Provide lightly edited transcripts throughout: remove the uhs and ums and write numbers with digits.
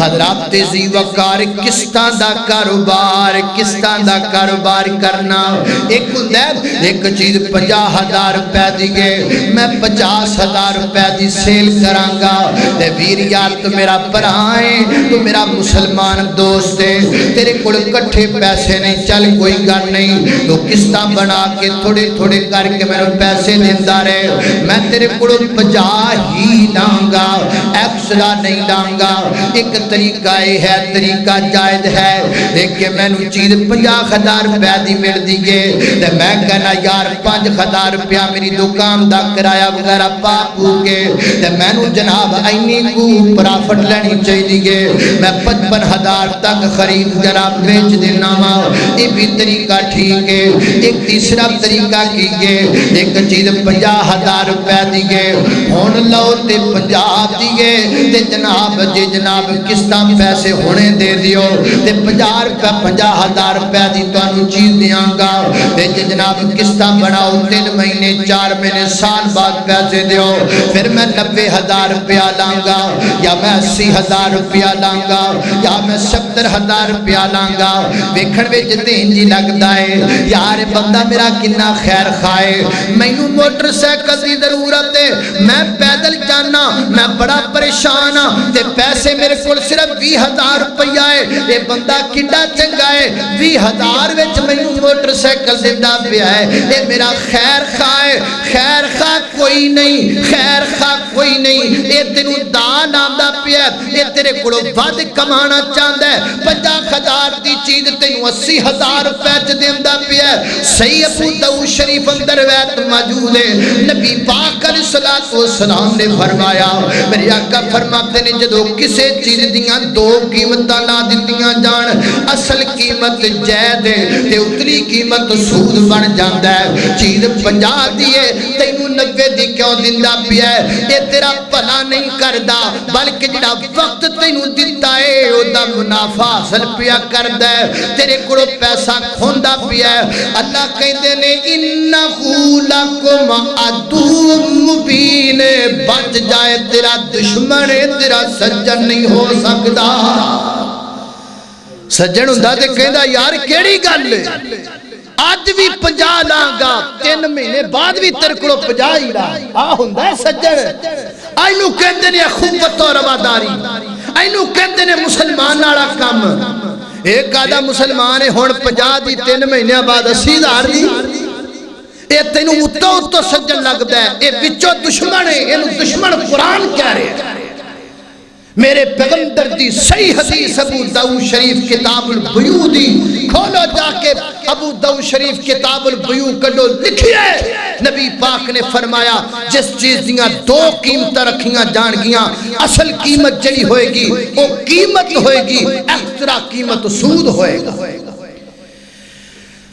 حضرات زی وقار قسطاں دا کاروبار کرنا ایک چیز 50,000 روپے دیگے میں 50,000 روپے دی سیل کرانگا تے ویر یار تو میرا پرائیں تو میرا مسلمان دوست ہے تیرے کڑ کٹھے پیسے نہیں چل کوئی گھر نہیں تو قسطاں بنا کے تھوڑے تھوڑے کر کے میرے پیسے دیندہ رہے میں تیرے کڑ 50 ہی لانگا ایکسٹرا نہیں لانگا ایک طریقہ ہے طریقہ جائز ہے ایک کہ میں نے چیز 50,000 روپے دی مل دیگے تے میں کہنا یار 5,000 روپیہ میری دکان دا کرایہ وغیرہ پاپو کے تے میں نے جناب اینی کو پرافٹ لینی چاہی دیگے میں 55,000 تک خرید جناب بیچ دینا ماں یہ بھی طریقہ ٹھیک ہے ایک تیسرا طریقہ کیگے ایک چیز 50,000 روپے دیگے ہون لو تے 50 دیگے تے جناب جناب قسطاں پیسے ہونے دے دیو تے 50,000 روپے دی تو انہوں چیز دیاں گا تے جناب قسطاں بناؤ 3 مہینے 4 مہینے سال بعد پیسے دیو پھر میں 90,000 روپیہ لانگا یا میں 80,000 روپیہ لانگا یا میں 70,000 روپیہ لانگا ویکھن وچ دین جی لگدا ہے یار بندہ میرا کنا خیر خائے مینوں موٹر سائیکل دی ضرورت ہے میں پیدل جانا میں بڑا پریشان ہاں تے پیسے میرے کول صرف 20,000 روپیہ ہے یہ بندہ کڈا چنگا ہے 20,000 وچ مینوں موٹر سائیکل دیندا پیا ہے اے میرا خیر خواہ کوئی نہیں خیر خواہ کوئی نہیں اے تینوں دان آندا پیا اے تیرے کولوں ود کمانا چاہندا ہے 50,000 دی چیز تینوں 80,000 روپے چ دیندا پیا صحیح ابو داؤد شریف اندر روایت موجود ہے نبی پاک علیہ الصلوۃ والسلام نے فرمایا میرے آقا فرماتے نے جدوں کسے چیز دیاں 2 قیمتاں نہ دتیاں جان اصل قیمت جائز ہے تے اتلی قیمت سود بن جاندا ہے چیز 50 دی ہے تینوں 90 دی کیوں دیندا پیا ہے اے تیرا بھلا نہیں کردا بلکہ جڑا وقت تینوں دتا ہے او دا منافع حاصل پیا کردا ہے تیرے کولوں پیسہ کھوندا پیا ہے اللہ کہندے نے انہ لکم عدو مبین بچ جائے تیرا دشمن تیرا سجن نہیں ہو سکتا سجن ہوندا تے کہندا یار کیڑی گل ہے آج بھی 50 لانگا 3 مہینے بعد بھی تیرے کولوں 50 ہی لا آ ہوندا ہے سجن اینو کہندے نے اخوت و رواداری اینو کہندے نے مسلمان والا کم ایک آدھا مسلمان ہے ہن 50 دی 3 مہینے بعد 80,000 دی اے تینوں اتو سجن لگدا ہے اے وچوں دشمن ہے اینو دشمن قرآن کہہ رہے ہیں میرے پیغمبر دی صحیح حدیث ابو داؤد شریف کتاب البیوع دی کھولو جا کے ابو داؤد شریف کتاب البیوع کڈو لکھی ہے نبی پاک نے فرمایا جس چیز دیاں 2 قیمتیں رکھیاں جان گیاں اصل قیمت جڑی ہوئے گی وہ قیمت ہوئے گی ایکسٹرا قیمت سود ہوئے گا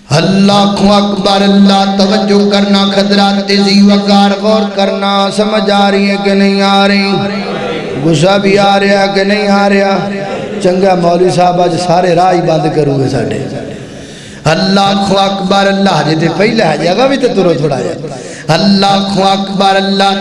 اللہ اکبر اللہ توجہ کرنا خضرات زی وقار غور کرنا سمجھ آ رہی ہے کہ نہیں آ رہی غصہ بھی آ رہا کہ نہیں آ رہا چنگا مولوی صاحب آج سارے راہ ہی بند کرو گے ساڑھے اللہ اکبر اللہ جیتے پہلے ہے جگہ بھی تو ترو تھوڑا ہے اللہ اکبر اللہ